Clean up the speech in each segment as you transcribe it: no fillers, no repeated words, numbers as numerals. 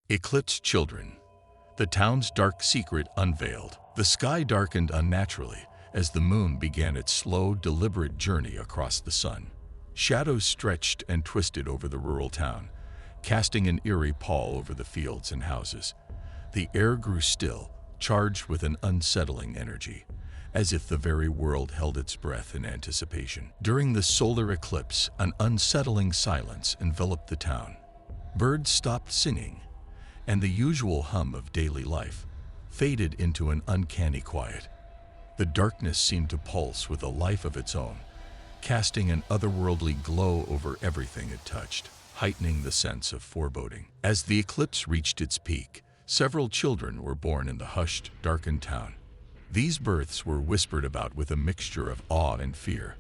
Eclipse children. The town's dark secret unveiled. The sky darkened unnaturally as the moon began its slow, deliberate journey across the sun. Shadows stretched and twisted over the rural town, casting an eerie pall over the fields and houses. The air grew still, charged with an unsettling energy, as if the very world held its breath in anticipation. During the solar eclipse, an unsettling silence enveloped the town. Birds stopped singing, and the usual hum of daily life faded into an uncanny quiet. The darkness seemed to pulse with a life of its own, casting an otherworldly glow over everything it touched, heightening the sense of foreboding. As the eclipse reached its peak, several children were born in the hushed, darkened town. These births were whispered about with a mixture of awe and fear.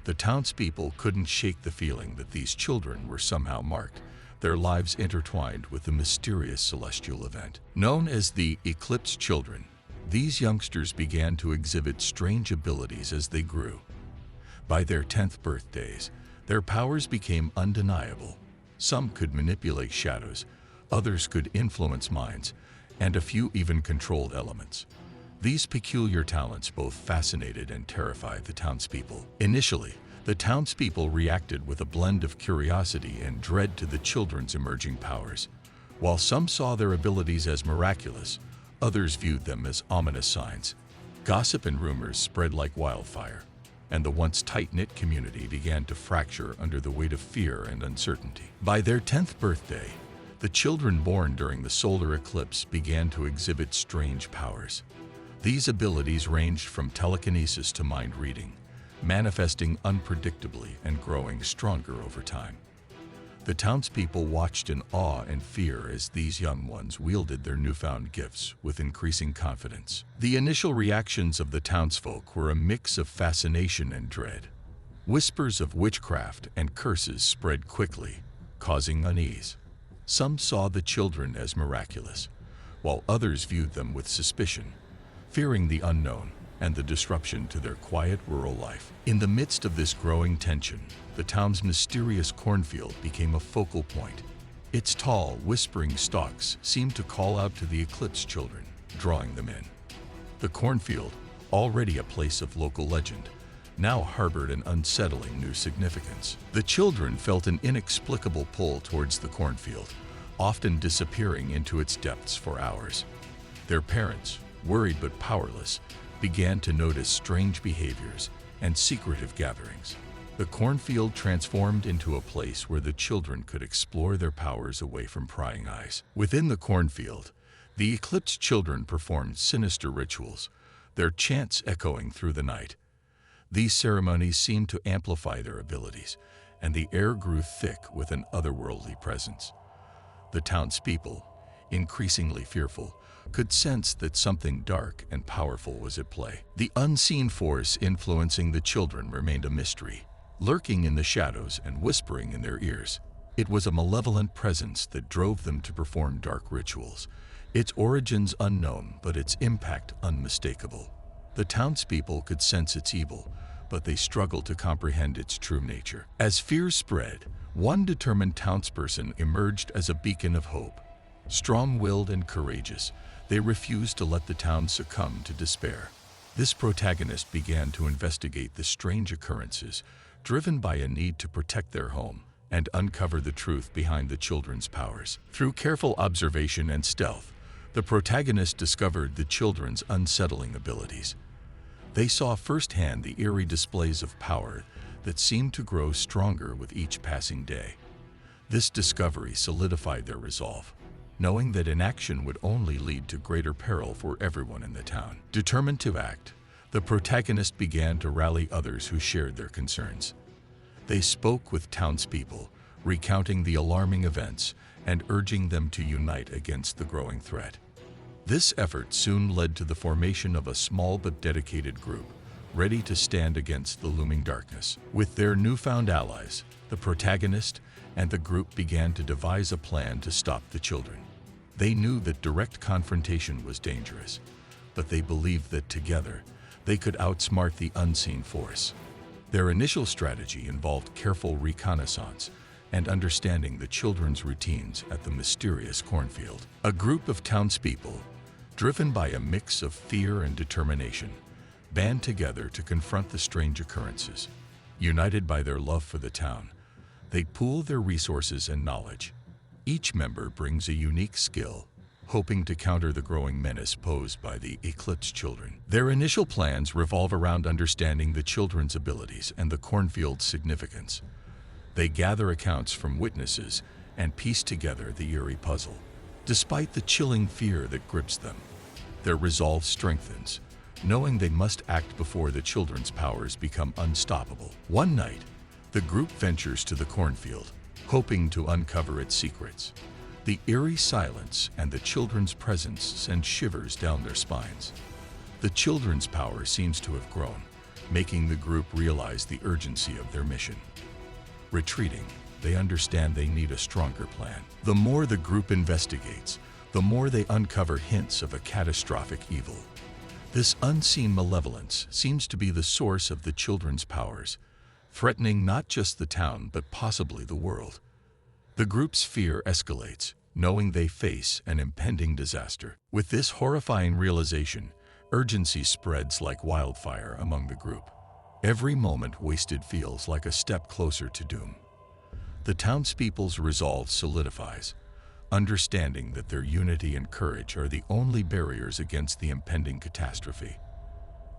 The townspeople couldn't shake the feeling that these children were somehow marked, their lives intertwined with the mysterious celestial event. Known as the Eclipse children, these youngsters began to exhibit strange abilities as they grew. By their 10th birthdays, their powers became undeniable. Some could manipulate shadows, others could influence minds, and a few even controlled elements. These peculiar talents both fascinated and terrified the townspeople. Initially, the townspeople reacted with a blend of curiosity and dread to the children's emerging powers. While some saw their abilities as miraculous, others viewed them as ominous signs. Gossip and rumors spread like wildfire, and the once tight-knit community began to fracture under the weight of fear and uncertainty. By their 10th birthday, the children born during the solar eclipse began to exhibit strange powers. These abilities ranged from telekinesis to mind reading, manifesting unpredictably and growing stronger over time. The townspeople watched in awe and fear as these young ones wielded their newfound gifts with increasing confidence. The initial reactions of the townsfolk were a mix of fascination and dread. Whispers of witchcraft and curses spread quickly, causing unease. Some saw the children as miraculous, while others viewed them with suspicion, fearing the unknown and the disruption to their quiet rural life. In the midst of this growing tension, the town's mysterious cornfield became a focal point. Its tall, whispering stalks seemed to call out to the Eclipse children, drawing them in. The cornfield, already a place of local legend, now harbored an unsettling new significance. The children felt an inexplicable pull towards the cornfield, often disappearing into its depths for hours. Their parents, worried but powerless, began to notice strange behaviors and secretive gatherings. The cornfield transformed into a place where the children could explore their powers away from prying eyes. Within the cornfield, the Eclipse children performed sinister rituals, their chants echoing through the night. These ceremonies seemed to amplify their abilities, and the air grew thick with an otherworldly presence. The townspeople, increasingly fearful, could sense that something dark and powerful was at play. The unseen force influencing the children remained a mystery, lurking in the shadows and whispering in their ears. It was a malevolent presence that drove them to perform dark rituals, its origins unknown but its impact unmistakable. The townspeople could sense its evil, but they struggled to comprehend its true nature. As fear spread, one determined townsperson emerged as a beacon of hope. Strong-willed and courageous, they refused to let the town succumb to despair. This protagonist began to investigate the strange occurrences, driven by a need to protect their home and uncover the truth behind the children's powers. Through careful observation and stealth, the protagonist discovered the children's unsettling abilities. They saw firsthand the eerie displays of power that seemed to grow stronger with each passing day. This discovery solidified their resolve, knowing that inaction would only lead to greater peril for everyone in the town. Determined to act, the protagonist began to rally others who shared their concerns. They spoke with townspeople, recounting the alarming events and urging them to unite against the growing threat. This effort soon led to the formation of a small but dedicated group, ready to stand against the looming darkness. With their newfound allies, the protagonist and the group began to devise a plan to stop the children. They knew that direct confrontation was dangerous, but they believed that together, they could outsmart the unseen force. Their initial strategy involved careful reconnaissance, and understanding the children's routines at the mysterious cornfield. A group of townspeople, driven by a mix of fear and determination, band together to confront the strange occurrences. United by their love for the town, they pool their resources and knowledge. Each member brings a unique skill, hoping to counter the growing menace posed by the Eclipse children. Their initial plans revolve around understanding the children's abilities and the cornfield's significance. They gather accounts from witnesses and piece together the eerie puzzle. Despite the chilling fear that grips them, their resolve strengthens, knowing they must act before the children's powers become unstoppable. One night, the group ventures to the cornfield, hoping to uncover its secrets. The eerie silence and the children's presence send shivers down their spines. The children's power seems to have grown, making the group realize the urgency of their mission. Retreating, they understand they need a stronger plan. The more the group investigates, the more they uncover hints of a catastrophic evil. This unseen malevolence seems to be the source of the children's powers, threatening not just the town but possibly the world. The group's fear escalates, knowing they face an impending disaster. With this horrifying realization, urgency spreads like wildfire among the group. Every moment wasted feels like a step closer to doom. The townspeople's resolve solidifies, understanding that their unity and courage are the only barriers against the impending catastrophe.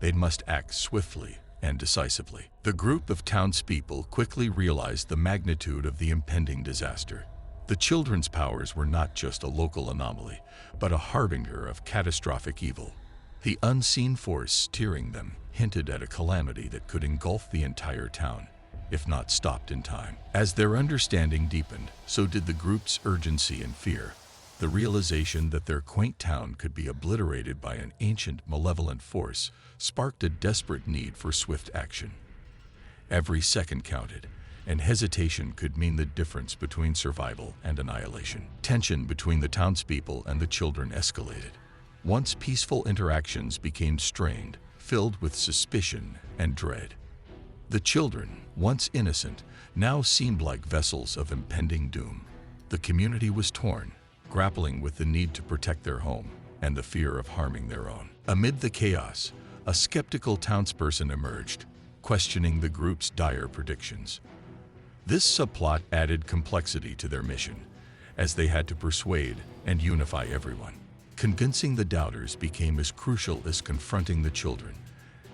They must act swiftly and decisively. The group of townspeople quickly realized the magnitude of the impending disaster. The children's powers were not just a local anomaly, but a harbinger of catastrophic evil. The unseen force steering them hinted at a calamity that could engulf the entire town, if not stopped in time. As their understanding deepened, so did the group's urgency and fear. The realization that their quaint town could be obliterated by an ancient, malevolent force sparked a desperate need for swift action. Every second counted, and hesitation could mean the difference between survival and annihilation. Tension between the townspeople and the children escalated. Once peaceful interactions became strained, filled with suspicion and dread. The children, once innocent, now seemed like vessels of impending doom. The community was torn, grappling with the need to protect their home and the fear of harming their own. Amid the chaos, a skeptical townsperson emerged, questioning the group's dire predictions. This subplot added complexity to their mission, as they had to persuade and unify everyone. Convincing the doubters became as crucial as confronting the children,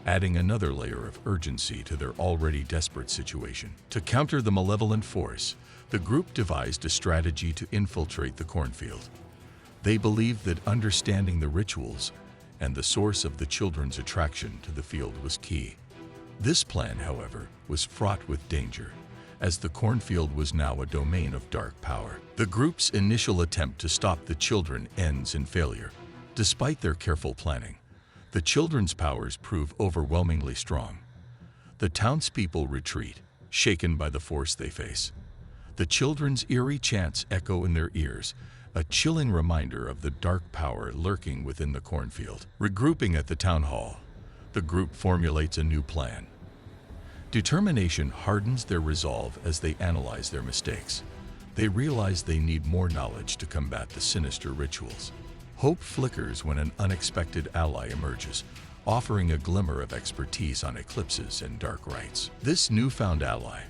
adding another layer of urgency to their already desperate situation. To counter the malevolent force, the group devised a strategy to infiltrate the cornfield. They believed that understanding the rituals and the source of the children's attraction to the field was key. This plan, however, was fraught with danger, as the cornfield was now a domain of dark power. The group's initial attempt to stop the children ends in failure. Despite their careful planning, the children's powers prove overwhelmingly strong. The townspeople retreat, shaken by the force they face. The children's eerie chants echo in their ears, a chilling reminder of the dark power lurking within the cornfield. Regrouping at the town hall, the group formulates a new plan. Determination hardens their resolve as they analyze their mistakes. They realize they need more knowledge to combat the sinister rituals. Hope flickers when an unexpected ally emerges, offering a glimmer of expertise on eclipses and dark rites. This newfound ally,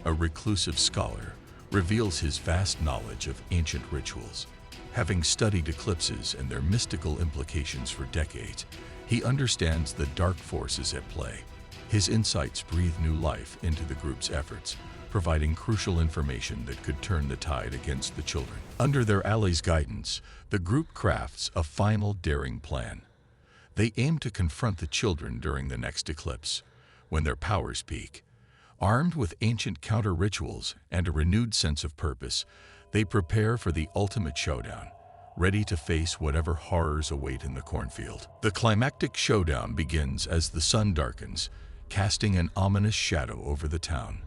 a reclusive scholar, reveals his vast knowledge of ancient rituals. Having studied eclipses and their mystical implications for decades, he understands the dark forces at play. His insights breathe new life into the group's efforts, providing crucial information that could turn the tide against the children. Under their ally's guidance, the group crafts a final daring plan. They aim to confront the children during the next eclipse, when their powers peak. Armed with ancient counter-rituals and a renewed sense of purpose, they prepare for the ultimate showdown, ready to face whatever horrors await in the cornfield. The climactic showdown begins as the sun darkens, casting an ominous shadow over the town.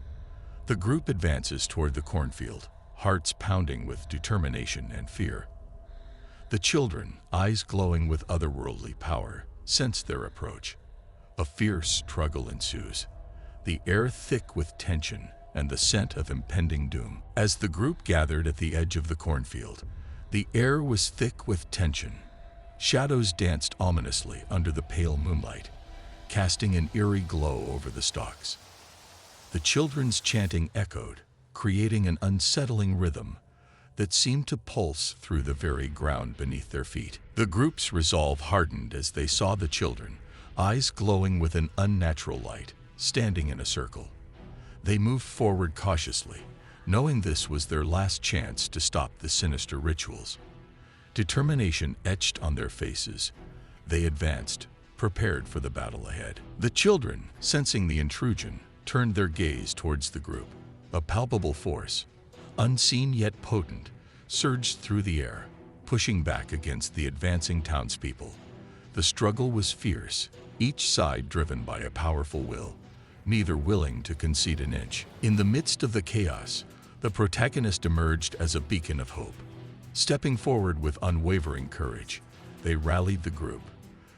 The group advances toward the cornfield, hearts pounding with determination and fear. The children, eyes glowing with otherworldly power, sense their approach. A fierce struggle ensues, the air thick with tension and the scent of impending doom. As the group gathered at the edge of the cornfield, the air was thick with tension. Shadows danced ominously under the pale moonlight, casting an eerie glow over the stalks. The children's chanting echoed, creating an unsettling rhythm that seemed to pulse through the very ground beneath their feet. The group's resolve hardened as they saw the children, eyes glowing with an unnatural light, standing in a circle. They moved forward cautiously, knowing this was their last chance to stop the sinister rituals. Determination etched on their faces, they advanced, prepared for the battle ahead. The children, sensing the intrusion, turned their gaze towards the group. A palpable force, unseen yet potent, surged through the air, pushing back against the advancing townspeople. The struggle was fierce, each side driven by a powerful will, neither willing to concede an inch. In the midst of the chaos, the protagonist emerged as a beacon of hope. Stepping forward with unwavering courage, they rallied the group,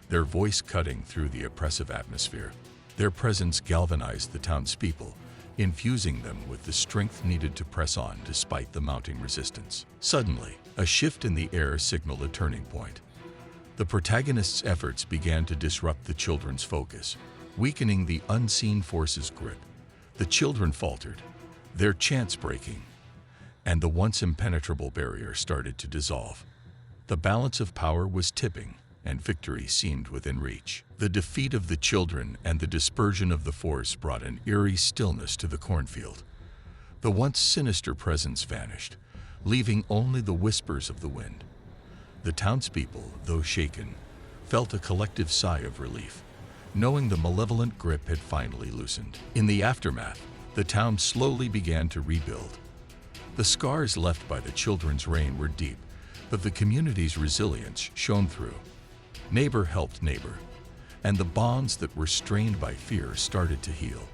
their voice cutting through the oppressive atmosphere. Their presence galvanized the townspeople, infusing them with the strength needed to press on despite the mounting resistance. Suddenly, a shift in the air signaled a turning point. The protagonist's efforts began to disrupt the children's focus, weakening the unseen force's grip. The children faltered, their chants breaking, and the once impenetrable barrier started to dissolve. The balance of power was tipping, and victory seemed within reach. The defeat of the children and the dispersion of the force brought an eerie stillness to the cornfield. The once sinister presence vanished, leaving only the whispers of the wind. The townspeople, though shaken, felt a collective sigh of relief, knowing the malevolent grip had finally loosened. In the aftermath, the town slowly began to rebuild. The scars left by the children's reign were deep, but the community's resilience shone through. Neighbor helped neighbor, and the bonds that were strained by fear started to heal.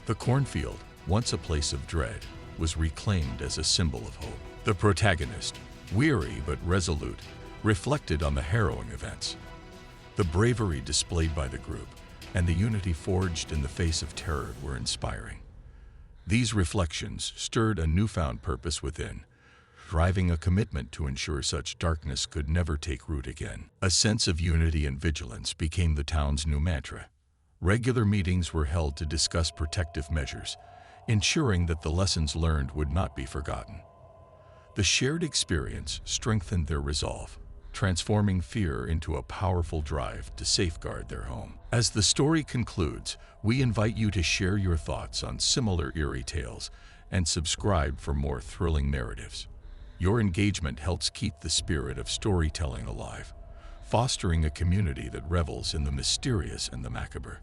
The cornfield, once a place of dread, was reclaimed as a symbol of hope. The protagonist, weary but resolute, reflected on the harrowing events. The bravery displayed by the group and the unity forged in the face of terror were inspiring. These reflections stirred a newfound purpose within, driving a commitment to ensure such darkness could never take root again. A sense of unity and vigilance became the town's new mantra. Regular meetings were held to discuss protective measures, ensuring that the lessons learned would not be forgotten. The shared experience strengthened their resolve, transforming fear into a powerful drive to safeguard their home. As the story concludes, we invite you to share your thoughts on similar eerie tales and subscribe for more thrilling narratives. Your engagement helps keep the spirit of storytelling alive, fostering a community that revels in the mysterious and the macabre.